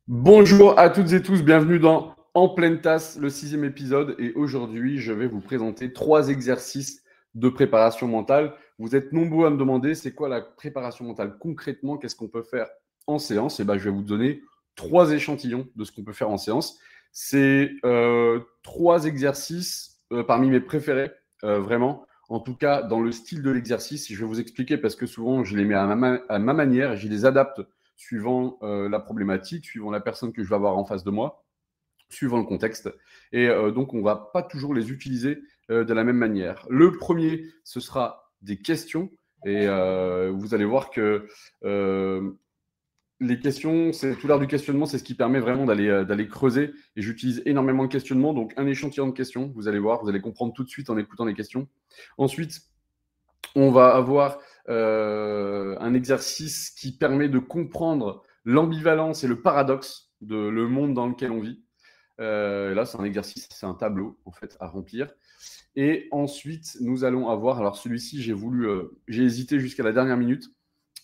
Bonjour à toutes et tous, bienvenue dans En pleine tasse, le 6e épisode. Et aujourd'hui, je vais vous présenter 3 exercices de préparation mentale. Vous êtes nombreux à me demander c'est quoi la préparation mentale concrètement, qu'est-ce qu'on peut faire en séance. Et ben, je vais vous donner 3 échantillons de ce qu'on peut faire en séance. C'est 3 exercices parmi mes préférés, vraiment. En tout cas, dans le style de l'exercice, je vais vous expliquer parce que souvent, je les mets à ma manière et je les adapte suivant la problématique, suivant la personne que je vais avoir en face de moi, suivant le contexte. Et donc, on ne va pas toujours les utiliser de la même manière. Le premier, ce sera des questions. Et vous allez voir que les questions, c'est tout l'art du questionnement, c'est ce qui permet vraiment d'aller creuser. Et j'utilise énormément de questionnement, donc un échantillon de questions. Vous allez voir, vous allez comprendre tout de suite en écoutant les questions. Ensuite, on va avoir un exercice qui permet de comprendre l'ambivalence et le paradoxe de le monde dans lequel on vit. Là, c'est un exercice, c'est un tableau en fait à remplir. Et ensuite, nous allons avoir, alors celui-ci, j'ai hésité jusqu'à la dernière minute.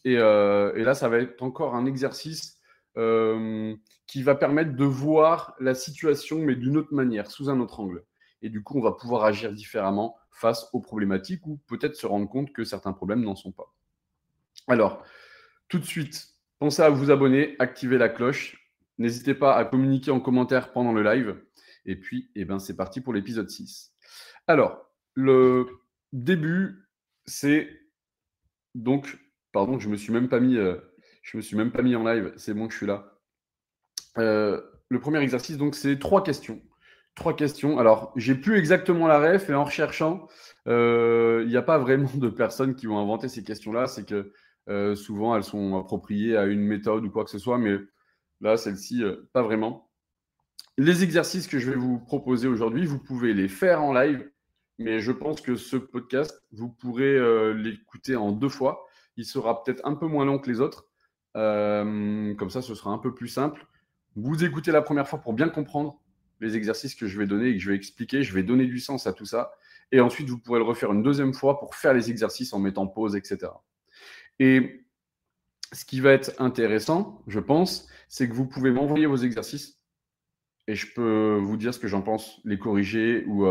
Et là, ça va être encore un exercice qui va permettre de voir la situation, mais d'une autre manière, sous un autre angle. Et du coup, on va pouvoir agir différemment face aux problématiques ou peut-être se rendre compte que certains problèmes n'en sont pas. Alors, tout de suite, pensez à vous abonner, activer la cloche. N'hésitez pas à communiquer en commentaire pendant le live. Et puis, eh ben, c'est parti pour l'épisode 6. Alors, le début, c'est donc, pardon, je me suis même pas mis en live. C'est bon que je suis là. Le premier exercice, donc, c'est 3 questions. 3 questions. Alors, j'ai plus exactement la ref et en recherchant, il n'y a pas vraiment de personnes qui ont inventé ces questions-là. C'est que souvent, elles sont appropriées à une méthode ou quoi que ce soit, mais là, celle-ci, pas vraiment. Les exercices que je vais vous proposer aujourd'hui, vous pouvez les faire en live, mais je pense que ce podcast, vous pourrez l'écouter en 2 fois. Il sera peut-être un peu moins long que les autres. Comme ça, ce sera un peu plus simple. Vous écoutez la première fois pour bien comprendre les exercices que je vais donner et que je vais expliquer. Je vais donner du sens à tout ça. Et ensuite, vous pourrez le refaire une deuxième fois pour faire les exercices en mettant pause, etc. Et ce qui va être intéressant, je pense, c'est que vous pouvez m'envoyer vos exercices et je peux vous dire ce que j'en pense, les corriger ou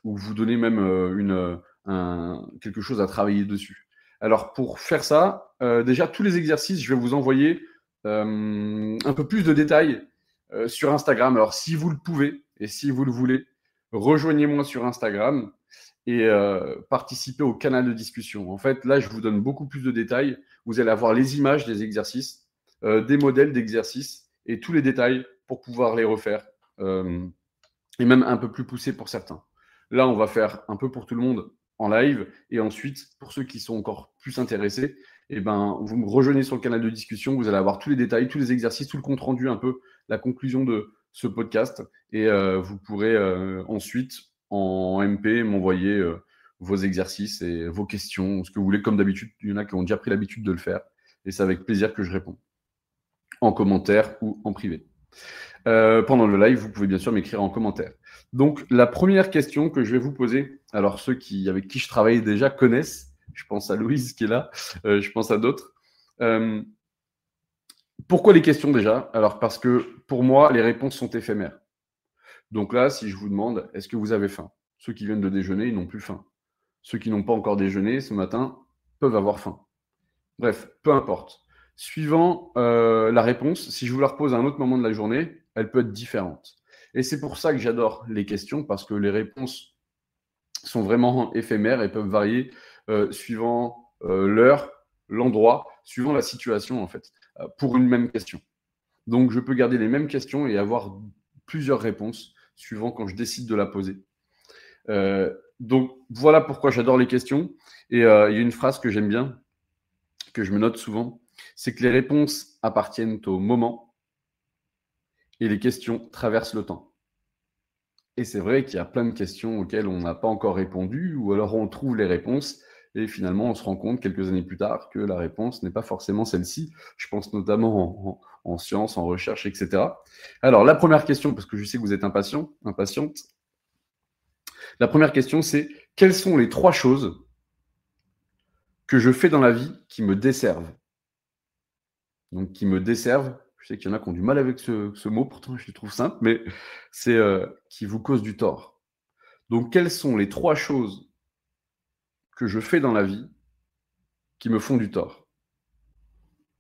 vous donner même quelque chose à travailler dessus. Alors pour faire ça, déjà tous les exercices, je vais vous envoyer un peu plus de détails sur Instagram. Alors si vous le pouvez et si vous le voulez, rejoignez-moi sur Instagram et participez au canal de discussion. En fait, là, je vous donne beaucoup plus de détails. Vous allez avoir les images des exercices, des modèles d'exercices et tous les détails pour pouvoir les refaire et même un peu plus poussé pour certains. Là, on va faire un peu pour tout le monde en live et ensuite, pour ceux qui sont encore plus intéressés, eh ben, vous me rejoignez sur le canal de discussion, vous allez avoir tous les détails, tous les exercices, tout le compte rendu, un peu la conclusion de ce podcast et vous pourrez ensuite en MP m'envoyer vos exercices et vos questions, ce que vous voulez, comme d'habitude. Il y en a qui ont déjà pris l'habitude de le faire et c'est avec plaisir que je réponds en commentaire ou en privé. Pendant le live, vous pouvez bien sûr m'écrire en commentaire. Donc, la première question que je vais vous poser, alors ceux avec qui je travaille déjà connaissent, je pense à Louise qui est là, je pense à d'autres. Pourquoi les questions déjà? Alors, parce que pour moi, les réponses sont éphémères. Donc là, si je vous demande, est-ce que vous avez faim? Ceux qui viennent de déjeuner, ils n'ont plus faim. Ceux qui n'ont pas encore déjeuné ce matin peuvent avoir faim. Bref, peu importe. Suivant la réponse, si je vous la repose à un autre moment de la journée, elle peut être différente. Et c'est pour ça que j'adore les questions, parce que les réponses sont vraiment éphémères et peuvent varier suivant l'heure, l'endroit, suivant la situation, en fait, pour une même question. Donc, je peux garder les mêmes questions et avoir plusieurs réponses, suivant quand je décide de la poser. Donc, voilà pourquoi j'adore les questions. Et il y a une phrase que j'aime bien, que je me note souvent, c'est que les réponses appartiennent au moment et les questions traversent le temps. Et c'est vrai qu'il y a plein de questions auxquelles on n'a pas encore répondu, ou alors on trouve les réponses, et finalement on se rend compte quelques années plus tard que la réponse n'est pas forcément celle-ci. Je pense notamment en sciences, en recherche, etc. Alors la première question, parce que je sais que vous êtes impatiente, la première question c'est quelles sont les 3 choses que je fais dans la vie qui me desservent? Donc qui me desservent, Je sais qu'il y en a qui ont du mal avec ce mot, pourtant je le trouve simple, mais c'est qui vous cause du tort. Donc, quelles sont les 3 choses que je fais dans la vie qui me font du tort?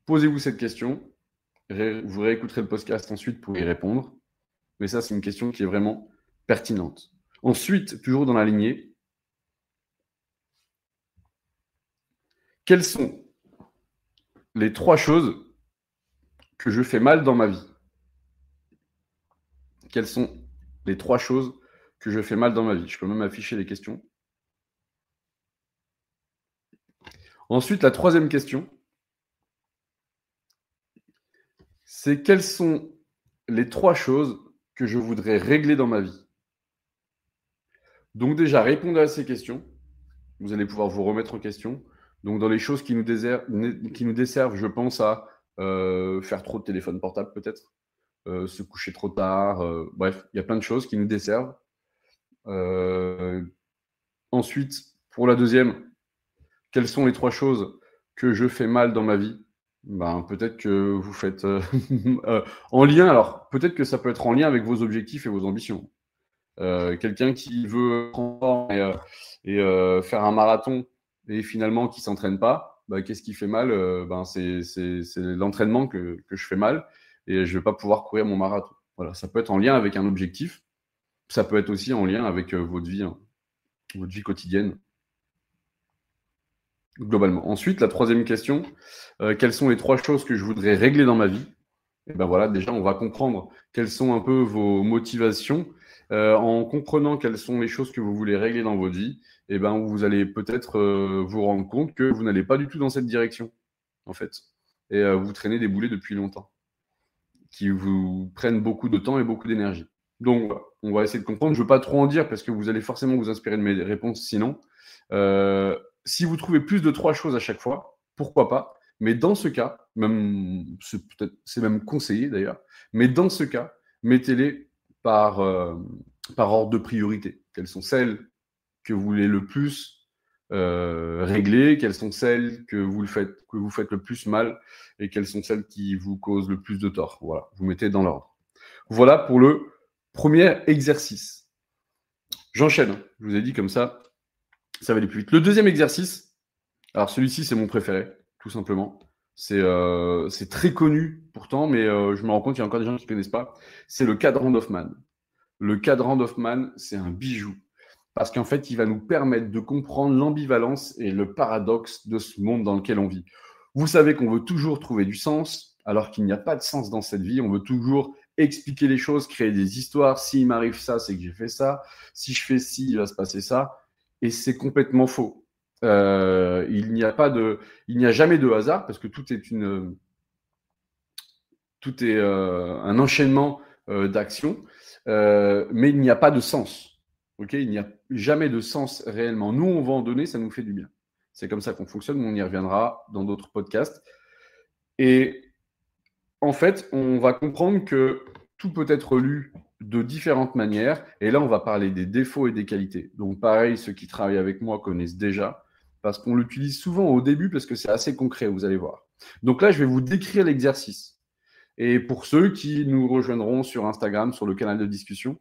Posez-vous cette question. Vous réécouterez le podcast ensuite pour y répondre. Mais ça, c'est une question qui est vraiment pertinente. Ensuite, toujours dans la lignée, quelles sont les 3 choses que je fais mal dans ma vie? Quelles sont les 3 choses que je fais mal dans ma vie? Je peux même afficher les questions. Ensuite, la 3e question, c'est quelles sont les 3 choses que je voudrais régler dans ma vie? Donc déjà, répondez à ces questions. Vous allez pouvoir vous remettre en question. Donc dans les choses qui nous desservent, je pense à faire trop de téléphone portable peut-être, se coucher trop tard, bref, il y a plein de choses qui nous desservent. Ensuite, pour la 2e, quelles sont les 3 choses que je fais mal dans ma vie? Ben, peut-être que vous faites en lien, alors peut-être que ça peut être en lien avec vos objectifs et vos ambitions. Quelqu'un qui veut faire un marathon et finalement qui s'entraîne pas, bah, qu'est-ce qui fait mal? Ben, c'est l'entraînement que je fais mal et je vais pas pouvoir courir mon marathon. Voilà, ça peut être en lien avec un objectif, ça peut être aussi en lien avec votre vie, hein, votre vie quotidienne, globalement. Ensuite, la 3e question, quelles sont les 3 choses que je voudrais régler dans ma vie? Et ben voilà, déjà, on va comprendre quelles sont un peu vos motivations. En comprenant quelles sont les choses que vous voulez régler dans votre vie, et ben, vous allez peut-être vous rendre compte que vous n'allez pas du tout dans cette direction, en fait. Et vous traînez des boulets depuis longtemps, qui vous prennent beaucoup de temps et beaucoup d'énergie. Donc, voilà, on va essayer de comprendre. Je ne veux pas trop en dire parce que vous allez forcément vous inspirer de mes réponses sinon. Si vous trouvez plus de 3 choses à chaque fois, pourquoi pas? Mais dans ce cas, c'est même conseillé d'ailleurs, mais dans ce cas, mettez-les par ordre de priorité. Quelles sont celles que vous voulez le plus régler? Quelles sont celles que vous faites le plus mal? Et quelles sont celles qui vous causent le plus de tort? Voilà, vous mettez dans l'ordre. Voilà pour le premier exercice. J'enchaîne. Je vous ai dit comme ça va aller plus vite. Le 2e exercice, alors celui-ci, c'est mon préféré, tout simplement. C'est très connu pourtant, mais je me rends compte qu'il y a encore des gens qui ne connaissent pas. C'est le cadran d'Hoffman. Le cadran d'Hoffman, c'est un bijou. Parce qu'en fait, il va nous permettre de comprendre l'ambivalence et le paradoxe de ce monde dans lequel on vit. Vous savez qu'on veut toujours trouver du sens, alors qu'il n'y a pas de sens dans cette vie. On veut toujours expliquer les choses, créer des histoires. S'il m'arrive ça, c'est que j'ai fait ça. Si je fais ci, il va se passer ça. Et c'est complètement faux. Il n'y a jamais de hasard parce que tout est un enchaînement d'actions, mais il n'y a pas de sens. Okay, il n'y a jamais de sens réellement. Nous, on va en donner, ça nous fait du bien. C'est comme ça qu'on fonctionne, mais on y reviendra dans d'autres podcasts. Et en fait, on va comprendre que tout peut être lu de différentes manières. Et là, on va parler des défauts et des qualités. Donc, pareil, ceux qui travaillent avec moi connaissent déjà, parce qu'on l'utilise souvent au début, parce que c'est assez concret, vous allez voir. Donc là, je vais vous décrire l'exercice. Et pour ceux qui nous rejoindront sur Instagram, sur le canal de discussion,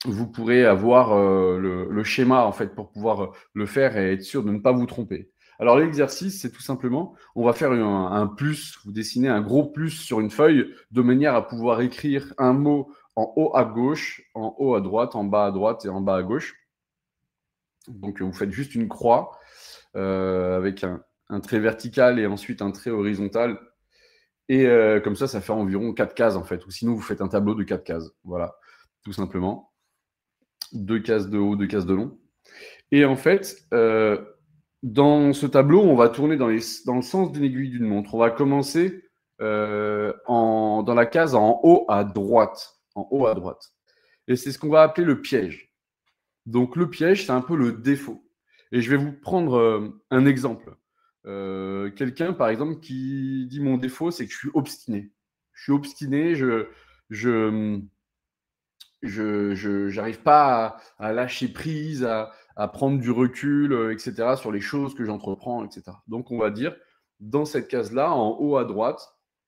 vous pourrez avoir le schéma en fait pour pouvoir le faire et être sûr de ne pas vous tromper. Alors l'exercice, c'est tout simplement, on va faire un plus, vous dessinez un gros plus sur une feuille de manière à pouvoir écrire un mot en haut à gauche, en haut à droite, en bas à droite et en bas à gauche. Donc vous faites juste une croix avec un trait vertical et ensuite un trait horizontal. Et comme ça fait environ 4 cases en fait. Ou sinon, vous faites un tableau de 4 cases. Voilà, tout simplement. 2 cases de haut, 2 cases de long. Et en fait, dans ce tableau, on va tourner dans le sens d'une aiguille d'une montre. On va commencer dans la case en haut à droite. En haut à droite. Et c'est ce qu'on va appeler le piège. Donc le piège, c'est un peu le défaut. Et je vais vous prendre un exemple. Quelqu'un, par exemple, qui dit mon défaut, c'est que je suis obstiné. Je suis obstiné, j'arrive pas à lâcher prise, à prendre du recul, etc., sur les choses que j'entreprends, etc. Donc, on va dire, dans cette case-là, en haut à droite,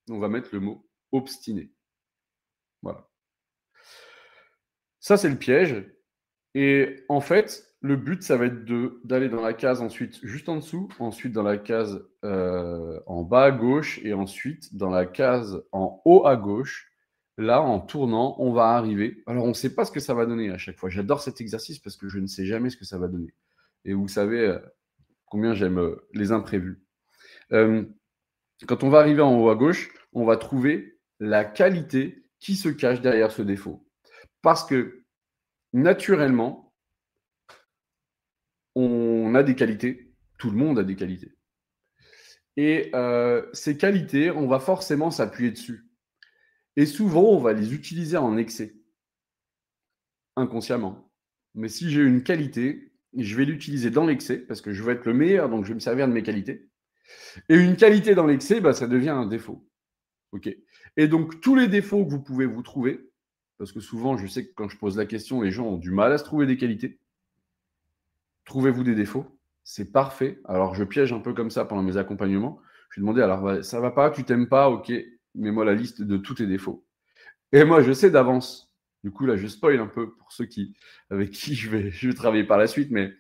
on va mettre le mot obstiné. Voilà. Ça, c'est le piège. Et en fait, le but, ça va être d'aller dans la case ensuite juste en dessous, ensuite dans la case en bas à gauche et ensuite dans la case en haut à gauche. Là, en tournant, on va arriver. Alors, on ne sait pas ce que ça va donner à chaque fois. J'adore cet exercice parce que je ne sais jamais ce que ça va donner. Et vous savez combien j'aime les imprévus. Quand on va arriver en haut à gauche, on va trouver la qualité qui se cache derrière ce défaut. Parce que, naturellement, on a des qualités. Tout le monde a des qualités. Et ces qualités, on va forcément s'appuyer dessus. Et souvent, on va les utiliser en excès, inconsciemment. Mais si j'ai une qualité, je vais l'utiliser dans l'excès, parce que je veux être le meilleur, donc je vais me servir de mes qualités. Et une qualité dans l'excès, bah, ça devient un défaut. Okay. Et donc, tous les défauts que vous pouvez vous trouver, parce que souvent, je sais que quand je pose la question, les gens ont du mal à se trouver des qualités. Trouvez-vous des défauts, c'est parfait. Alors, je piège un peu comme ça pendant mes accompagnements. Je lui demandais, alors, ça va pas, tu t'aimes pas, ok, mets-moi la liste de tous tes défauts. Et moi, je sais d'avance. Du coup, là, je spoil un peu pour ceux avec qui je vais travailler par la suite, mais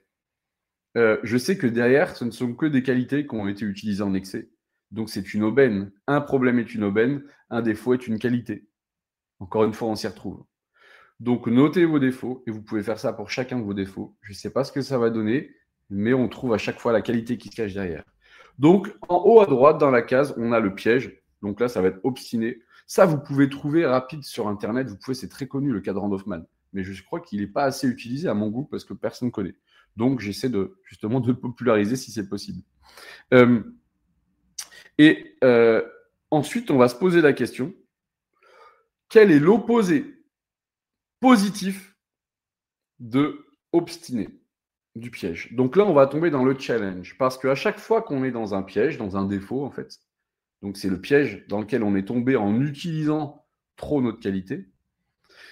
je sais que derrière, ce ne sont que des qualités qui ont été utilisées en excès. Donc, c'est une aubaine. Un problème est une aubaine, un défaut est une qualité. Encore une fois, on s'y retrouve. Donc, notez vos défauts et vous pouvez faire ça pour chacun de vos défauts. Je ne sais pas ce que ça va donner, mais on trouve à chaque fois la qualité qui se cache derrière. Donc, en haut à droite, dans la case, on a le piège. Donc là, ça va être obstiné. Ça, vous pouvez trouver rapide sur Internet. C'est très connu, le cadran d'Hoffmann. Mais je crois qu'il n'est pas assez utilisé à mon goût parce que personne ne connaît. Donc, j'essaie justement de le populariser si c'est possible. Ensuite, on va se poser la question, quel est l'opposé positif de obstiné, du piège? Donc là, on va tomber dans le challenge, parce qu'à chaque fois qu'on est dans un piège, dans un défaut, en fait, donc c'est le piège dans lequel on est tombé en utilisant trop notre qualité,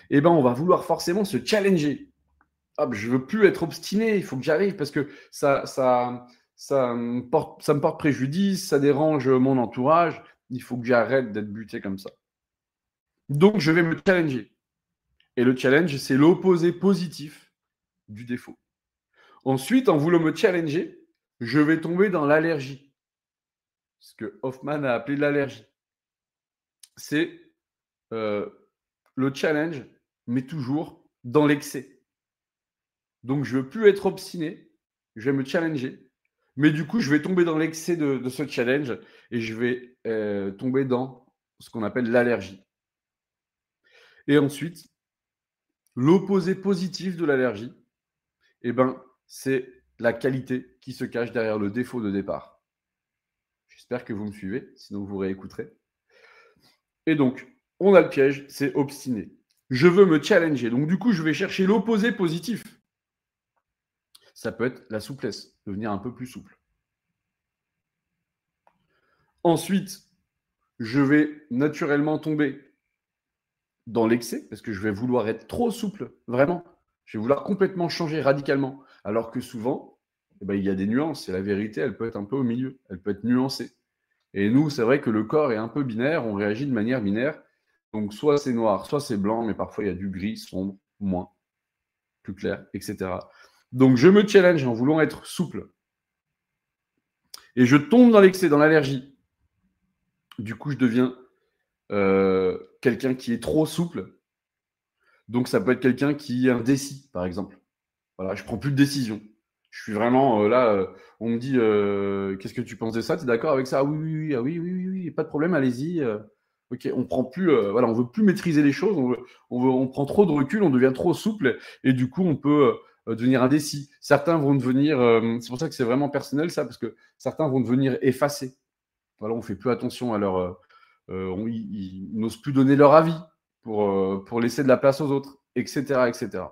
eh ben, on va vouloir forcément se challenger. Ah, je ne veux plus être obstiné, il faut que j'arrive, parce que ça me porte préjudice, ça dérange mon entourage, il faut que j'arrête d'être buté comme ça. Donc, je vais me challenger. Et le challenge, c'est l'opposé positif du défaut. Ensuite, en voulant me challenger, je vais tomber dans l'allergie. Ce que Hoffmann a appelé l'allergie. C'est le challenge, mais toujours dans l'excès. Donc, je ne veux plus être obstiné, je vais me challenger. Mais du coup, je vais tomber dans l'excès de ce challenge et je vais tomber dans ce qu'on appelle l'allergie. Et ensuite, l'opposé positif de l'allergie, eh ben, c'est la qualité qui se cache derrière le défaut de départ. J'espère que vous me suivez, sinon vous réécouterez. Et donc, on a le piège, c'est obstiné. Je veux me challenger. Donc, du coup, je vais chercher l'opposé positif. Ça peut être la souplesse, devenir un peu plus souple. Ensuite, je vais naturellement tomber dans l'excès, parce que je vais vouloir être trop souple, vraiment. Je vais vouloir complètement changer radicalement. Alors que souvent, eh ben, il y a des nuances. Et la vérité, elle peut être un peu au milieu. Elle peut être nuancée. Et nous, c'est vrai que le corps est un peu binaire. On réagit de manière binaire. Donc, soit c'est noir, soit c'est blanc, mais parfois, il y a du gris, sombre, moins, plus clair, etc. Donc, je me challenge en voulant être souple. Et je tombe dans l'excès, dans l'allergie. Du coup, je deviens quelqu'un qui est trop souple. Donc, ça peut être quelqu'un qui est indécis, par exemple. Voilà, je ne prends plus de décision. Je suis vraiment là, on me dit qu'est-ce que tu penses de ça? Tu es d'accord avec ça? Ah oui, oui, pas de problème, allez-y. Ok, on prend plus, voilà, on veut plus maîtriser les choses, on prend trop de recul, on devient trop souple et du coup on peut devenir indécis. Certains vont devenir, c'est pour ça que c'est vraiment personnel ça, parce que certains vont devenir effacés. Voilà, on fait plus attention à leur, ils n'osent plus donner leur avis pour laisser de la place aux autres, etc., etc.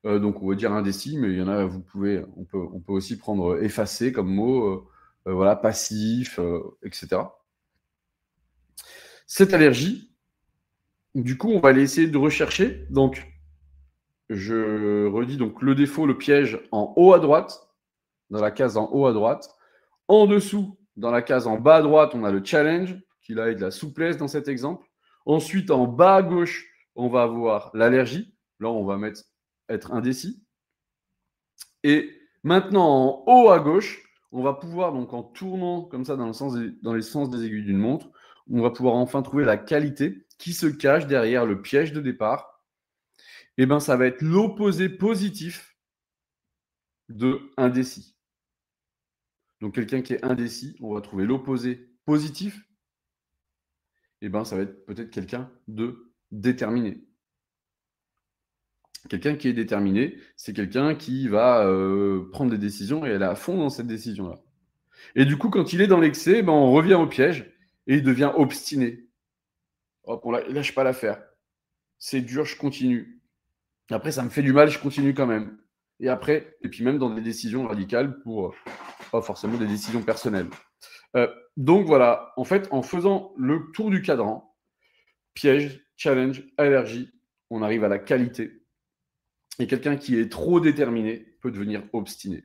Donc on va dire indécis, mais il y en a, on peut aussi prendre effacé comme mot, voilà, passif, etc. Cette allergie, du coup, on va aller essayer de rechercher. Donc, je redis donc le défaut, le piège en haut à droite, dans la case en haut à droite. En dessous, dans la case en bas à droite, on a le challenge. qu'il a de la souplesse dans cet exemple. Ensuite, en bas à gauche, on va avoir l'allergie. Là, on va mettre être indécis. Et maintenant, en haut à gauche, on va pouvoir, donc en tournant comme ça dans les sens des aiguilles d'une montre, on va pouvoir enfin trouver la qualité qui se cache derrière le piège de départ. Et bien, ça va être l'opposé positif de indécis. Donc, quelqu'un qui est indécis, on va trouver l'opposé positif. Et ben, ça va être peut-être quelqu'un de déterminé. Quelqu'un qui est déterminé, c'est quelqu'un qui va prendre des décisions et aller à fond dans cette décision-là. Et du coup, quand il est dans l'excès, ben, on revient au piège et il devient obstiné. Hop, on ne lâche pas l'affaire. C'est dur, je continue. Après, ça me fait du mal, je continue quand même. Et après, et puis même dans des décisions radicales pour pas forcément des décisions personnelles. Donc voilà, en fait, en faisant le tour du cadran, piège, challenge, allergie, on arrive à la qualité. Et quelqu'un qui est trop déterminé peut devenir obstiné.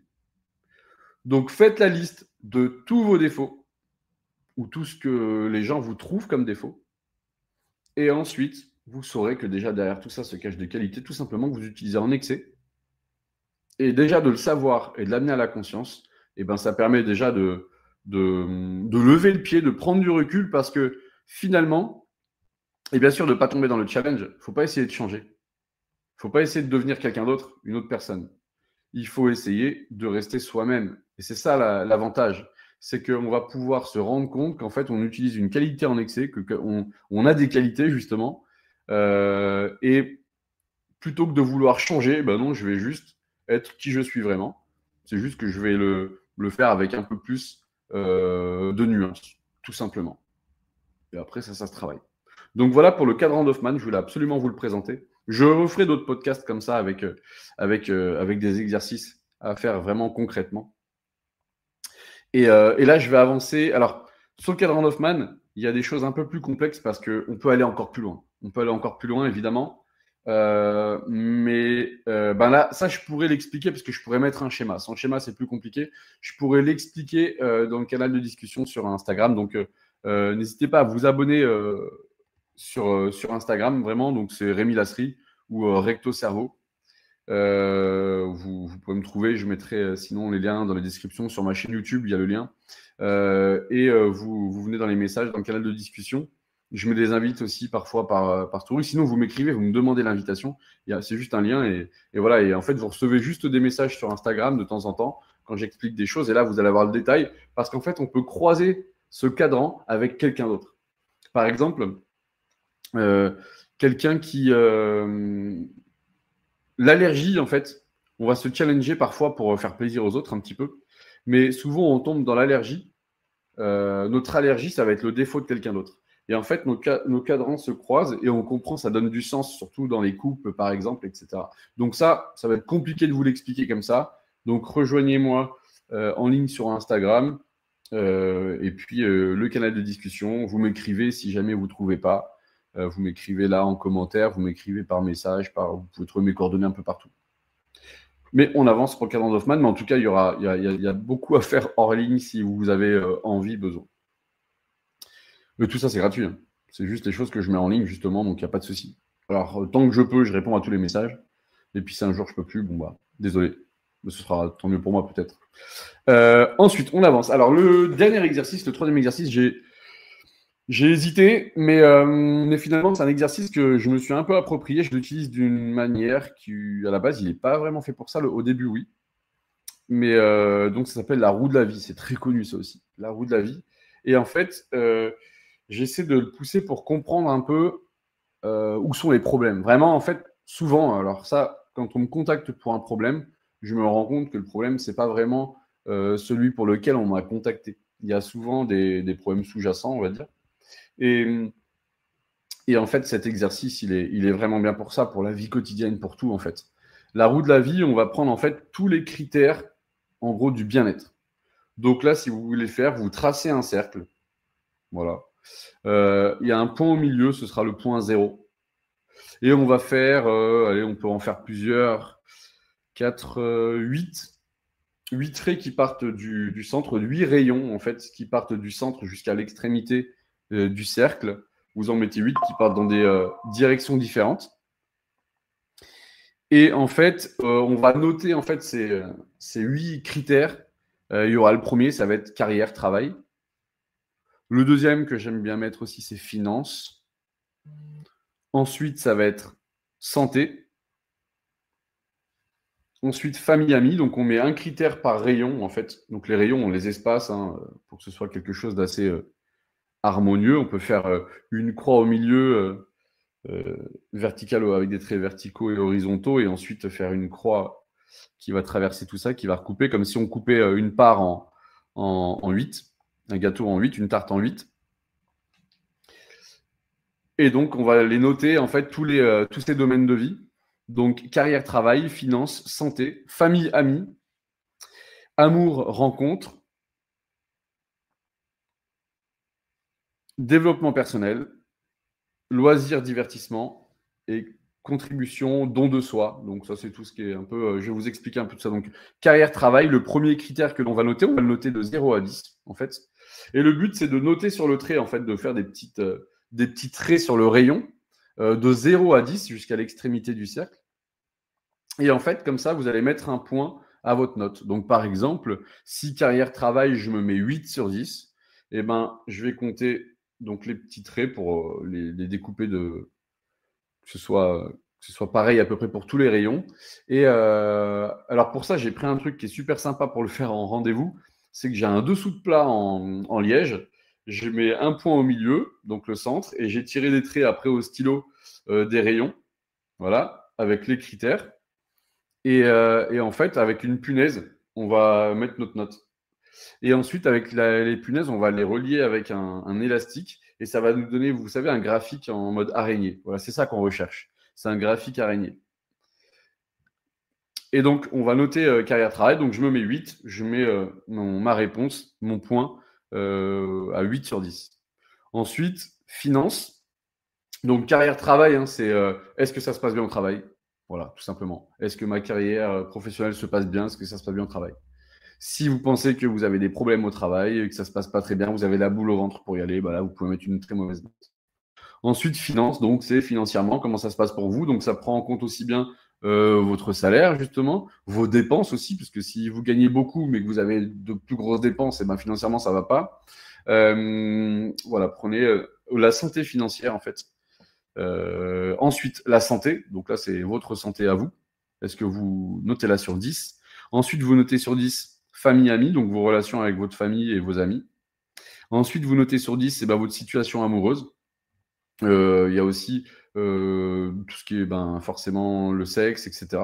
Donc faites la liste de tous vos défauts ou tout ce que les gens vous trouvent comme défaut. Et ensuite, vous saurez que déjà derrière tout ça se cache des qualités tout simplement que vous utilisez en excès. Et déjà de le savoir et de l'amener à la conscience, et ben ça permet déjà de lever le pied, de prendre du recul parce que finalement, et bien sûr de ne pas tomber dans le challenge, il ne faut pas essayer de changer. Il ne faut pas essayer de devenir quelqu'un d'autre, une autre personne. Il faut essayer de rester soi-même. Et c'est ça l'avantage. C'est qu'on va pouvoir se rendre compte qu'en fait, on utilise une qualité en excès, qu'on a des qualités justement. Et plutôt que de vouloir changer, ben non, je vais juste être qui je suis vraiment. C'est juste que je vais le faire avec un peu plus de nuances, tout simplement. Et après, ça se travaille. Donc voilà pour le cadran d'Hoffman, je voulais absolument vous le présenter. Je referai d'autres podcasts comme ça avec des exercices à faire vraiment concrètement. Et là, je vais avancer. Alors, sur le cadran d'Hoffman, il y a des choses un peu plus complexes parce qu'on peut aller encore plus loin. On peut aller encore plus loin, évidemment. Mais là, ça, je pourrais l'expliquer parce que je pourrais mettre un schéma. Sans schéma, c'est plus compliqué. Je pourrais l'expliquer dans le canal de discussion sur Instagram. Donc, n'hésitez pas à vous abonner sur Instagram, vraiment. Donc, c'est Rémi Lasserie ou Recto Cerveau. Vous pouvez me trouver, je mettrai sinon les liens dans les descriptions sur ma chaîne YouTube, il y a le lien. Vous venez dans les messages, dans le canal de discussion. Je mets des invites aussi parfois par story. Sinon, vous m'écrivez, vous me demandez l'invitation. C'est juste un lien et voilà. Et en fait, vous recevez juste des messages sur Instagram de temps en temps quand j'explique des choses. Et là, vous allez avoir le détail parce qu'en fait, on peut croiser ce cadran avec quelqu'un d'autre. Par exemple, quelqu'un qui l'allergie, en fait, on va se challenger parfois pour faire plaisir aux autres un petit peu. Mais souvent, on tombe dans l'allergie. Notre allergie, ça va être le défaut de quelqu'un d'autre. Et en fait, nos cadrans se croisent et on comprend, ça donne du sens, surtout dans les couples, par exemple, etc. Donc ça va être compliqué de vous l'expliquer comme ça. Donc rejoignez-moi en ligne sur Instagram et puis le canal de discussion. Vous m'écrivez si jamais vous ne trouvez pas. Vous m'écrivez là en commentaire, vous m'écrivez par message, vous pouvez trouver mes coordonnées un peu partout. Mais on avance pour le cadran d'Hoffman, mais en tout cas, il y a beaucoup à faire hors ligne si vous avez envie, besoin. Mais tout ça, c'est gratuit. Hein. C'est juste les choses que je mets en ligne, justement, donc il n'y a pas de souci. Alors, tant que je peux, je réponds à tous les messages. Et puis, si un jour je ne peux plus, bon, bah, désolé. Mais ce sera tant mieux pour moi, peut-être. Ensuite, on avance. Alors, le dernier exercice, le troisième exercice, j'ai hésité, mais finalement, c'est un exercice que je me suis un peu approprié. Je l'utilise d'une manière qui, à la base, il n'est pas vraiment fait pour ça. Au début, oui. Mais donc, ça s'appelle la roue de la vie. C'est très connu, ça aussi. La roue de la vie. Et en fait, j'essaie de le pousser pour comprendre un peu où sont les problèmes. Vraiment, en fait, souvent, alors ça, quand on me contacte pour un problème, je me rends compte que le problème, c'est pas vraiment celui pour lequel on m'a contacté. Il y a souvent des problèmes sous-jacents, on va dire. Et en fait, cet exercice, il est vraiment bien pour ça, pour la vie quotidienne, pour tout, en fait. La roue de la vie, on va prendre, en fait, tous les critères, en gros, du bien-être. Donc là, si vous voulez le faire, vous tracez un cercle. Voilà. Il y a un point au milieu, ce sera le point 0. Et on va faire, allez, on peut en faire plusieurs, 4, 8 traits qui partent du centre, 8 rayons, en fait, qui partent du centre jusqu'à l'extrémité du cercle. Vous en mettez 8 qui partent dans des directions différentes. Et en fait, on va noter en fait, ces 8 critères. Il y aura le premier, ça va être carrière, travail. Le deuxième que j'aime bien mettre aussi, c'est finance. Ensuite, ça va être santé. Ensuite, famille, amis. Donc, on met un critère par rayon, en fait. Donc, les rayons, on les espace pour que ce soit quelque chose d'assez harmonieux. On peut faire une croix au milieu verticale avec des traits verticaux et horizontaux, et ensuite faire une croix qui va traverser tout ça, qui va recouper, comme si on coupait une part en 8, un gâteau en 8, une tarte en 8. Et donc, on va les noter, en fait, tous ces domaines de vie. Donc, carrière, travail, finance, santé, famille, amis, amour, rencontre, développement personnel, loisirs, divertissement et contribution, don de soi. Donc, ça, c'est tout ce qui est un peu. Je vais vous expliquer un peu de ça. Donc, carrière, travail, le premier critère que l'on va noter, on va le noter de 0 à 10, en fait. Et le but, c'est de noter sur le trait, en fait, de faire des petits traits sur le rayon de 0 à 10 jusqu'à l'extrémité du cercle. Et en fait, comme ça, vous allez mettre un point à votre note. Donc, par exemple, si carrière travail, je me mets 8 sur 10, eh ben, je vais compter donc, les petits traits pour les découper que ce soit pareil à peu près pour tous les rayons. Et alors, pour ça, j'ai pris un truc qui est super sympa pour le faire en rendez-vous. C'est que j'ai un dessous de plat en liège. Je mets un point au milieu, donc le centre, et j'ai tiré des traits après au stylo des rayons. Voilà, avec les critères. Et en fait, avec une punaise, on va mettre notre note. Et ensuite, avec les punaises, on va les relier avec un élastique et ça va nous donner, vous savez, un graphique en mode araignée. Voilà, c'est ça qu'on recherche. C'est un graphique araignée. Et donc, on va noter carrière travail. Donc, je me mets 8. Je mets ma réponse, mon point, à 8 sur 10. Ensuite, finance. Donc, carrière travail, hein, c'est est-ce que ça se passe bien au travail? Voilà, tout simplement. Est-ce que ma carrière professionnelle se passe bien? Est-ce que ça se passe bien au travail? Si vous pensez que vous avez des problèmes au travail et que ça se passe pas très bien, vous avez la boule au ventre pour y aller, bah là, vous pouvez mettre une très mauvaise note. Ensuite, finance, donc c'est financièrement, comment ça se passe pour vous. Donc, ça prend en compte aussi bien votre salaire, justement, vos dépenses aussi, parce que si vous gagnez beaucoup, mais que vous avez de plus grosses dépenses, et ben financièrement, ça va pas. Voilà, prenez la santé financière, en fait. Ensuite, la santé. Donc là, c'est votre santé à vous. Est-ce que vous notez là sur 10? Ensuite, vous notez sur 10 famille, amis, donc vos relations avec votre famille et vos amis. Ensuite, vous notez sur 10 votre situation amoureuse. Il y a aussi tout ce qui est forcément le sexe, etc.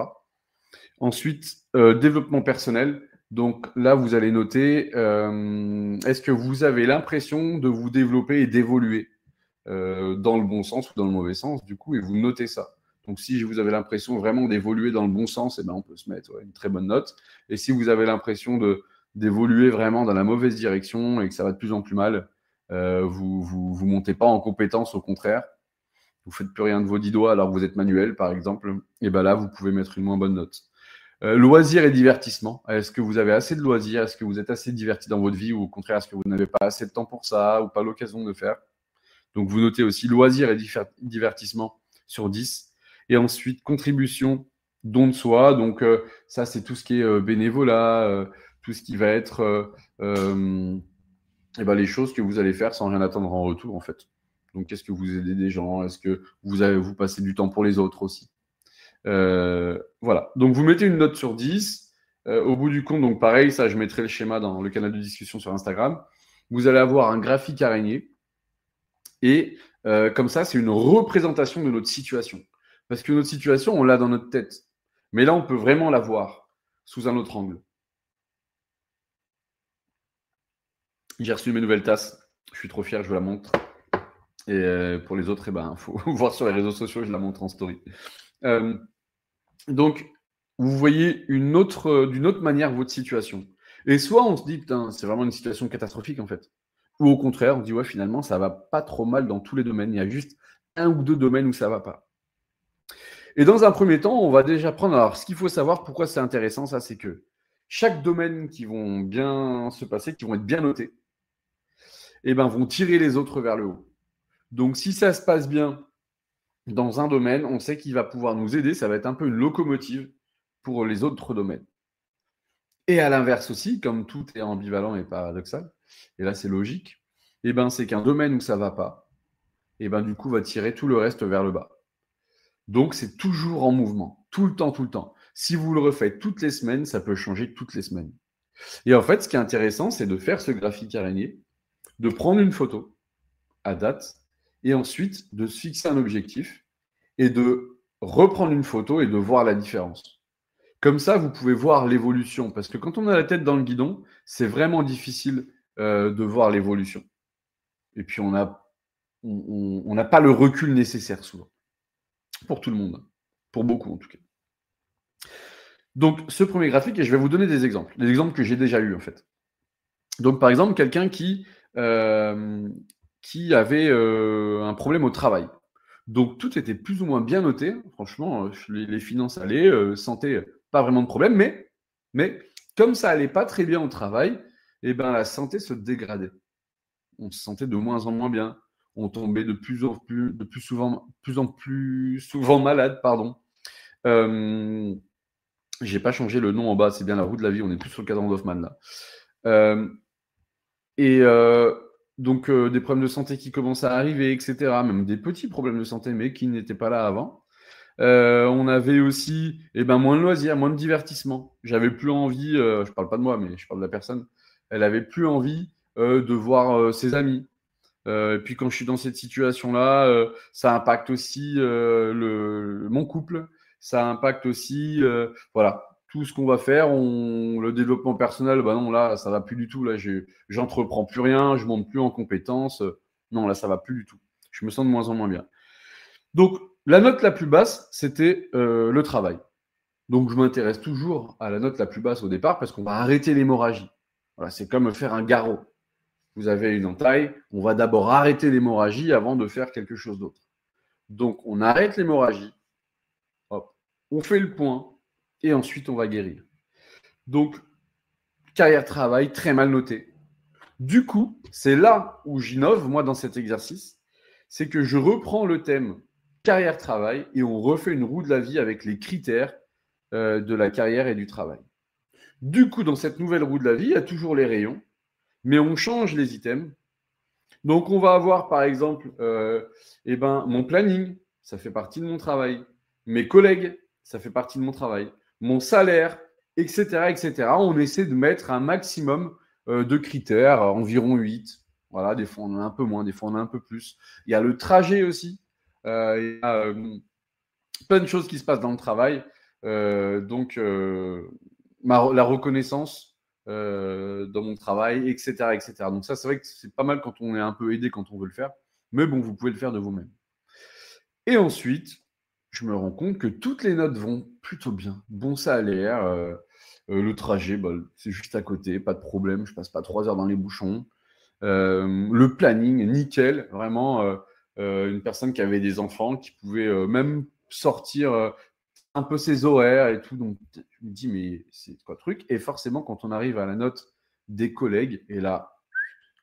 Ensuite, développement personnel. Donc là, vous allez noter, est-ce que vous avez l'impression de vous développer et d'évoluer dans le bon sens ou dans le mauvais sens, du coup, et vous notez ça. Donc, si vous avez l'impression vraiment d'évoluer dans le bon sens, on peut se mettre une très bonne note. Et si vous avez l'impression d'évoluer vraiment dans la mauvaise direction et que ça va de plus en plus mal, vous montez pas en compétence, au contraire. Vous faites plus rien de vos 10 doigts alors que vous êtes manuel, par exemple. Et là, vous pouvez mettre une moins bonne note. Loisirs et divertissement. Est-ce que vous avez assez de loisirs? Est-ce que vous êtes assez diverti dans votre vie? Ou au contraire, est-ce que vous n'avez pas assez de temps pour ça ou pas l'occasion de le faire? Donc, vous notez aussi loisirs et divertissement sur 10. Et ensuite, contribution, don de soi. Donc, ça, c'est tout ce qui est bénévolat, tout ce qui va être les choses que vous allez faire sans rien attendre en retour, en fait. Donc, est-ce que vous aidez des gens? Est-ce que vous passez du temps pour les autres aussi? Voilà. Donc, vous mettez une note sur 10. Au bout du compte, donc pareil, ça, je mettrai le schéma dans le canal de discussion sur Instagram. Vous allez avoir un graphique araignée. Et comme ça, c'est une représentation de notre situation. Parce que notre situation, on l'a dans notre tête. Mais là, on peut vraiment la voir sous un autre angle. J'ai reçu mes nouvelles tasses. Je suis trop fier, je vous la montre. Et pour les autres, il faut voir sur les réseaux sociaux, je la montre en story. Donc, vous voyez d'une autre manière votre situation. Et soit on se dit, putain, c'est vraiment une situation catastrophique en fait. Ou au contraire, on se dit, ouais, finalement, ça va pas trop mal dans tous les domaines. Il y a juste un ou deux domaines où ça va pas. Et dans un premier temps, on va déjà prendre. Alors, ce qu'il faut savoir, pourquoi c'est intéressant, ça, c'est que chaque domaine qui vont bien se passer, qui vont être bien notés, vont tirer les autres vers le haut. Donc, si ça se passe bien dans un domaine, on sait qu'il va pouvoir nous aider. Ça va être un peu une locomotive pour les autres domaines. Et à l'inverse aussi, comme tout est ambivalent et paradoxal, et là c'est logique, c'est qu'un domaine où ça ne va pas, du coup va tirer tout le reste vers le bas. Donc c'est toujours en mouvement, tout le temps, tout le temps. Si vous le refaites toutes les semaines, ça peut changer toutes les semaines. Et en fait, ce qui est intéressant, c'est de faire ce graphique araignée, de prendre une photo à date, et ensuite de se fixer un objectif, et de reprendre une photo et de voir la différence. Comme ça, vous pouvez voir l'évolution. Parce que quand on a la tête dans le guidon, c'est vraiment difficile de voir l'évolution. Et puis, on n'a pas le recul nécessaire souvent. Pour tout le monde. Pour beaucoup, en tout cas. Donc, ce premier graphique, et je vais vous donner des exemples. Des exemples que j'ai déjà eus, en fait. Donc, par exemple, quelqu'un qui avait un problème au travail. Donc, tout était plus ou moins bien noté. Franchement, les finances allaient, santé, pas vraiment de problème. Mais comme ça allait pas très bien au travail, la santé se dégradait. On se sentait de moins en moins bien. On tombait de plus en plus souvent malade, pardon. J'ai pas changé le nom en bas, c'est bien la roue de la vie. On est plus sur le cadran d'Hoffman là. Donc, des problèmes de santé qui commencent à arriver, etc. Même des petits problèmes de santé, mais qui n'étaient pas là avant. On avait aussi moins de loisirs, moins de divertissement. J'avais plus envie, je parle pas de moi, mais je parle de la personne. Elle avait plus envie de voir ses amis. Et puis quand je suis dans cette situation-là, ça impacte aussi mon couple. Ça impacte aussi, voilà, tout ce qu'on va faire. Le développement personnel, non, là, ça va plus du tout. Là, j'entreprends plus rien, je monte plus en compétences. Non, là, ça va plus du tout. Je me sens de moins en moins bien. Donc, la note la plus basse, c'était le travail. Donc, je m'intéresse toujours à la note la plus basse au départ parce qu'on va arrêter l'hémorragie. Voilà, c'est comme faire un garrot. Vous avez une entaille, on va d'abord arrêter l'hémorragie avant de faire quelque chose d'autre. Donc, on arrête l'hémorragie, hop, on fait le point et ensuite on va guérir. Donc, carrière-travail, très mal noté. Du coup, c'est là où j'innove, moi, dans cet exercice, c'est que je reprends le thème carrière-travail et on refait une roue de la vie avec les critères de la carrière et du travail. Du coup, dans cette nouvelle roue de la vie, il y a toujours les rayons, mais on change les items. Donc, on va avoir, par exemple, mon planning, ça fait partie de mon travail. Mes collègues, ça fait partie de mon travail. Mon salaire, etc., etc. On essaie de mettre un maximum de critères, environ 8. Voilà, des fois, on en a un peu moins, des fois, on en a un peu plus. Il y a le trajet aussi. Il y a plein de choses qui se passent dans le travail. Donc, la reconnaissance dans mon travail, etc., etc. Donc ça, c'est vrai que c'est pas mal quand on est un peu aidé, quand on veut le faire. Mais bon, vous pouvez le faire de vous-même. Et ensuite, je me rends compte que toutes les notes vont plutôt bien. Bon salaire, le trajet, c'est juste à côté, pas de problème. Je passe pas 3 heures dans les bouchons. Le planning, nickel. Vraiment, une personne qui avait des enfants, qui pouvait même sortir un peu ses horaires et tout. Donc, je me dis, mais c'est quoi le truc? Et forcément, quand on arrive à la note des collègues, et là,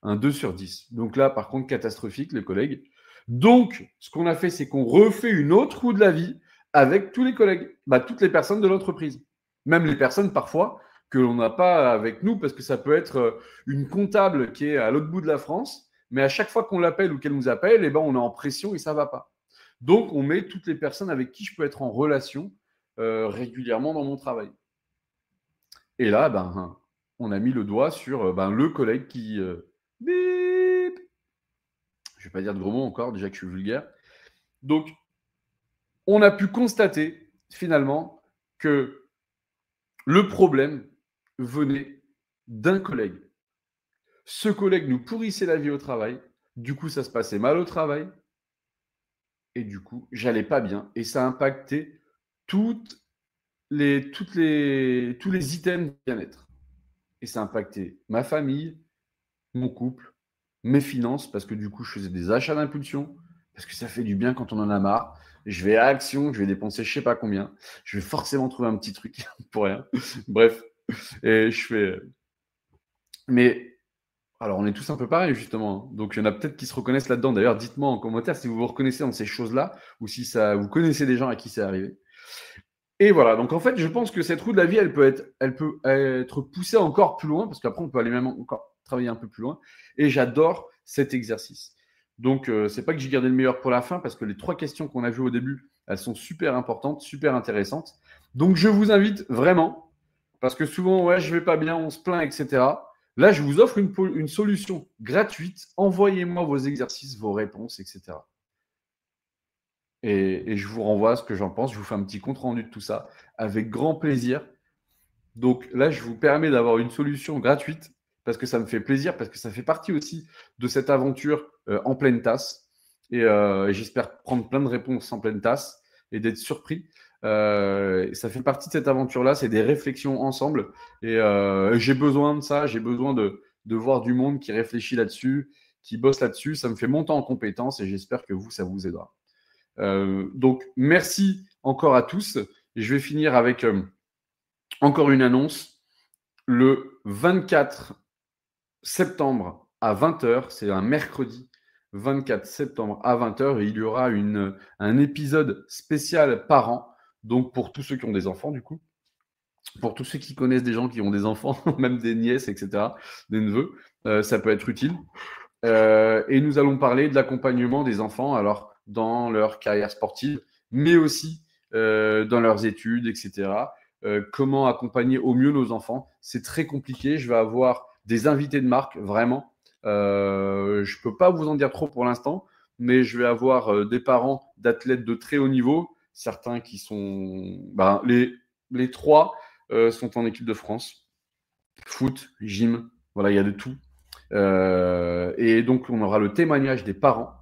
un 2 sur 10. Donc là, par contre, catastrophique, les collègues. Donc, ce qu'on a fait, c'est qu'on refait une autre roue de la vie avec tous les collègues, toutes les personnes de l'entreprise. Même les personnes, parfois, que l'on n'a pas avec nous, parce que ça peut être une comptable qui est à l'autre bout de la France, mais à chaque fois qu'on l'appelle ou qu'elle nous appelle, on est en pression et ça ne va pas. Donc, on met toutes les personnes avec qui je peux être en relation régulièrement dans mon travail. Et là, on a mis le doigt sur le collègue qui... bip. Je ne vais pas dire de gros mots encore, déjà que je suis vulgaire. Donc, on a pu constater, finalement, que le problème venait d'un collègue. Ce collègue nous pourrissait la vie au travail. Du coup, ça se passait mal au travail. Et du coup, j'allais pas bien. Et ça impactait tous les items de bien-être. Et ça impactait ma famille, mon couple, mes finances, parce que du coup, je faisais des achats d'impulsion, parce que ça fait du bien quand on en a marre. Je vais à Action, je vais dépenser je sais pas combien. Je vais forcément trouver un petit truc pour rien. Bref, et je fais... Mais Alors, on est tous un peu pareils, justement, hein. Donc, il y en a peut-être qui se reconnaissent là-dedans. D'ailleurs, dites-moi en commentaire si vous vous reconnaissez dans ces choses-là ou si vous connaissez des gens à qui c'est arrivé. Et voilà, donc en fait, je pense que cette roue de la vie, elle peut être poussée encore plus loin, parce qu'après, on peut aller même encore travailler un peu plus loin. Et j'adore cet exercice. Donc, c'est pas que j'ai gardé le meilleur pour la fin, parce que les 3 questions qu'on a vues au début, elles sont super importantes, super intéressantes. Donc, je vous invite vraiment, parce que souvent, ouais, je vais pas bien, on se plaint, etc. Là, je vous offre une solution gratuite. Envoyez-moi vos exercices, vos réponses, etc. Et je vous renvoie à ce que j'en pense. Je vous fais un petit compte rendu de tout ça avec grand plaisir. Donc là, je vous permets d'avoir une solution gratuite parce que ça me fait plaisir, parce que ça fait partie aussi de cette aventure en pleine tasse. Et j'espère prendre plein de réponses en pleine tasse et d'être surpris. Ça fait partie de cette aventure-là, c'est des réflexions ensemble. Et j'ai besoin de ça, j'ai besoin de voir du monde qui réfléchit là-dessus, qui bosse là-dessus. Ça me fait monter en compétences et j'espère que vous, ça vous aidera. Donc, merci encore à tous. Et je vais finir avec encore une annonce. Le 24 septembre à 20h, c'est un mercredi 24 septembre à 20h, il y aura un épisode spécial parents. Donc, pour tous ceux qui ont des enfants, du coup, pour tous ceux qui connaissent des gens qui ont des enfants, même des nièces, etc., des neveux, ça peut être utile. Et nous allons parler de l'accompagnement des enfants, alors dans leur carrière sportive, mais aussi dans leurs études, etc. Comment accompagner au mieux nos enfants. C'est très compliqué. Je vais avoir des invités de marque, vraiment. Je ne peux pas vous en dire trop pour l'instant, mais je vais avoir des parents d'athlètes de très haut niveau, certains qui sont... Ben, les 3 sont en équipe de France. Foot, gym, voilà, il y a de tout. Et donc, on aura le témoignage des parents.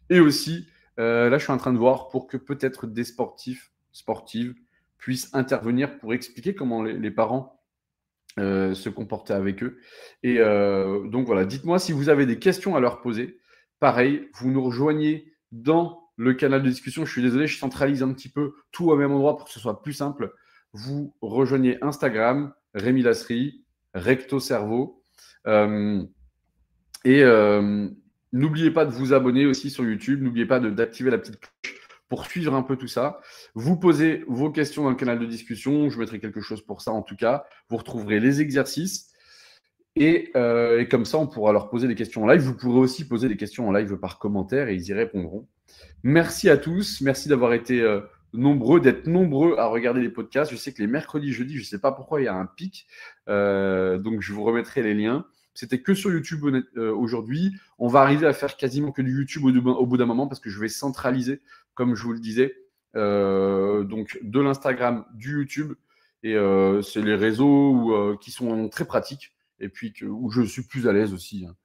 Et aussi, là, je suis en train de voir pour que peut-être des sportives, puissent intervenir pour expliquer comment les parents se comportaient avec eux. Et donc, voilà, dites-moi si vous avez des questions à leur poser. Pareil, vous nous rejoignez dans le canal de discussion. Je suis désolé, je centralise un petit peu tout au même endroit pour que ce soit plus simple. Vous rejoignez Instagram, Rémi Lasserie, Recto Cerveau. Et n'oubliez pas de vous abonner aussi sur YouTube. N'oubliez pas d'activer la petite cloche pour suivre un peu tout ça. Vous posez vos questions dans le canal de discussion. Je mettrai quelque chose pour ça en tout cas. Vous retrouverez les exercices. Et comme ça, on pourra leur poser des questions en live. Vous pourrez aussi poser des questions en live par commentaire et ils y répondront. Merci à tous. Merci d'avoir été nombreux, d'être nombreux à regarder les podcasts. Je sais que les mercredis, jeudis, je ne sais pas pourquoi il y a un pic. Donc, je vous remettrai les liens. C'était que sur YouTube aujourd'hui. On va arriver à faire quasiment que du YouTube au bout d'un moment parce que je vais centraliser, comme je vous le disais, donc de l'Instagram, du YouTube. Et c'est les réseaux qui sont très pratiques et puis où je suis plus à l'aise aussi, hein.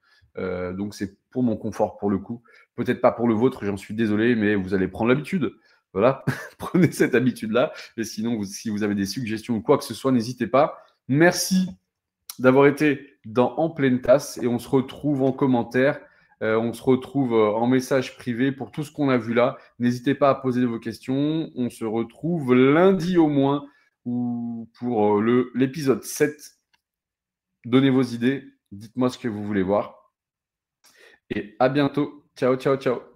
Donc, c'est pour mon confort pour le coup. Peut-être pas pour le vôtre, j'en suis désolé, mais vous allez prendre l'habitude. Voilà, prenez cette habitude-là. Et sinon, si vous avez des suggestions ou quoi que ce soit, n'hésitez pas. Merci d'avoir été dans En pleine tasse et on se retrouve en commentaire. On se retrouve en message privé pour tout ce qu'on a vu là. N'hésitez pas à poser vos questions. On se retrouve lundi au moins ou pour l'épisode 7. Donnez vos idées. Dites-moi ce que vous voulez voir. Et à bientôt. Ciao, ciao, ciao.